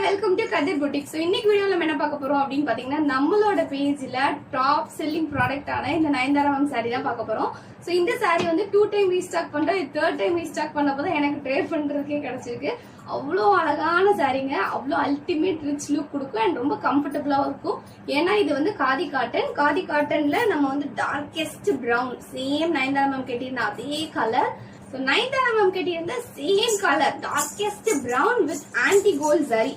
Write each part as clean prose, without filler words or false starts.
Welcome to Kathir boutique. இன்னைக்கு வீடியோல நம்ம என்ன பார்க்க போறோம் அப்படின்னு பாத்தீங்கன்னா, நம்மளோட பேஜ்ல டாப் செல்லிங் ப்ராடக்டான இந்த நயன்தாரா சாரி தான் பார்க்க போறோம். இந்த சாரி வந்து 2 டைம் ரீஸ்டாக் பண்றோம். 3rd டைம் ரீஸ்டாக் பண்ணப்பதான் எனக்கு ட்ரேட் பண்றதுக்கே கிடைச்சிருக்கு. அவ்வளோ அழகான சாரிங்க, அவ்வளோ அல்டிமேட் ரிச் லுக் கொடுக்கும் அண்ட் ரொம்ப கம்ஃபர்டபுளாவும் இருக்கும். ஏன்னா இது வந்து காதி காட்டன். காதி காட்டன்ல நம்ம வந்து darkest brown, same Nayanthara ma'am கேட்டிருந்த அதே கலர். நயன்தாரா மேம் கேட்டிருந்த same colour darkest brown with antique gold zari.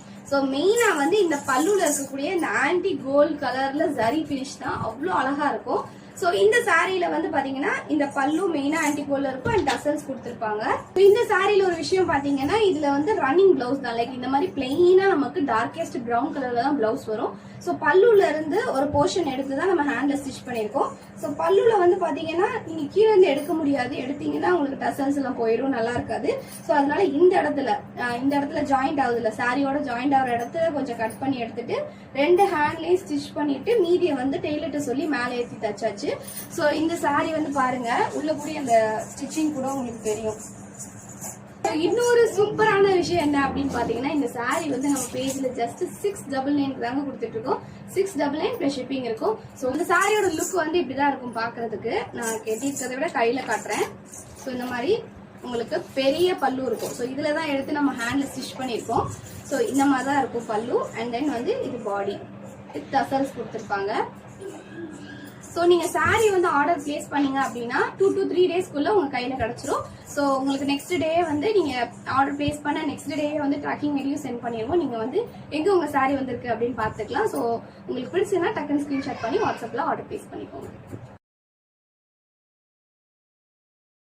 மெயினா வந்து இந்த பல்லுல இருக்கக்கூடிய இந்த ஆன்டி கோல்ட் கலர்ல ஜரி பினிஷ் தான் அவ்வளோ அழகா இருக்கும். இந்த சாரியில வந்து பாத்தீங்கன்னா இந்த பல்லு மெயினா ஆன்டி கோல்ல இருக்கும் அண்ட் டசல்ஸ் கொடுத்திருப்பாங்க. இந்த சாரியில ஒரு விஷயம் பாத்தீங்கன்னா, இதுல வந்து ரன்னிங் பிளவுஸ் தான். லைக் இந்த மாதிரி பிளெயினா நமக்கு டார்கெஸ்ட் பிரவுன் கலர்ல தான் பிளவுஸ் வரும். பல்லுல இருந்து ஒரு போர்ஷன் எடுத்து தான் நம்ம ஹேண்ட்ல ஸ்டிச் பண்ணிருக்கோம். பல்லுல வந்து பாத்தீங்கன்னா நீங்க கீழே இருந்து எடுக்க முடியாது, எடுத்தீங்கன்னா உங்களுக்கு டசல்ஸ் எல்லாம் போயிடும், நல்லா இருக்காது. அதனால இந்த இடத்துல ஜாயிண்ட் ஆகுதுல, சாரியோட ஜாயிண்ட் ஆகிற இடத்துல கொஞ்சம் கட் பண்ணி எடுத்துட்டு 2 ஹேண்ட்லயும் ஸ்டிச் பண்ணிட்டு மீதியை வந்து டெய்லர்ட்ட சொல்லி மேலே ஏற்றி தச்சாச்சு. இந்த சாரி வந்து பாருங்க, உள்ள கூடிய அந்த ஸ்டிச்சிங் கூட உங்களுக்கு தெரியும். இன்னொரு சூப்பரான விஷயம் என்ன அப்படின்னு பாத்தீங்கன்னா, இந்த சாரி வந்து நம்ம பேஜ்ல ஜஸ்ட் 699 தாங்க கொடுத்துட்டு இருக்கோம். 699 பிளஸ் ஷிப்பிங் இருக்கும். இந்த சாரியோட லுக் வந்து இப்படிதான் இருக்கும் பாக்குறதுக்கு. நான் கெட்டிருக்கிறத விட கையில காட்டுறேன். இந்த மாதிரி உங்களுக்கு பெரிய பல்லு இருக்கும். இதுலதான் எடுத்து நம்ம ஹேண்ட்ல ஸ்டிச் பண்ணிருக்கோம். இந்த மாதிரி தான் இருக்கும் பல்லு. அண்ட் தென் வந்து இது பாடி வித் டசல்ஸ் கொடுத்துருப்பாங்க. நீங்க சாரி வந்து ஆர்டர் பிளேஸ் பண்ணீங்க அப்படின்னா 2 to 3 டேஸ்க்குள்ள உங்க கையில கிடைச்சிரும். உங்களுக்கு நெக்ஸ்ட் டே வந்து நீங்க ஆர்டர் பிளேஸ் பண்ண நெக்ஸ்ட் டே வந்து ட்ராக்கிங் வீடியோ சென்ட் பண்ணிடுவோம். நீங்க வந்து எங்க உங்க சாரி வந்திருக்கு அப்படின்னு பாத்துக்கலாம். உங்களுக்கு பிடிச்சதுன்னா டக்குன்னு ஸ்கிரீன்ஷாட் பண்ணி வாட்ஸ்அப்ல ஆர்டர் பிளேஸ் பண்ணிக்கோங்க.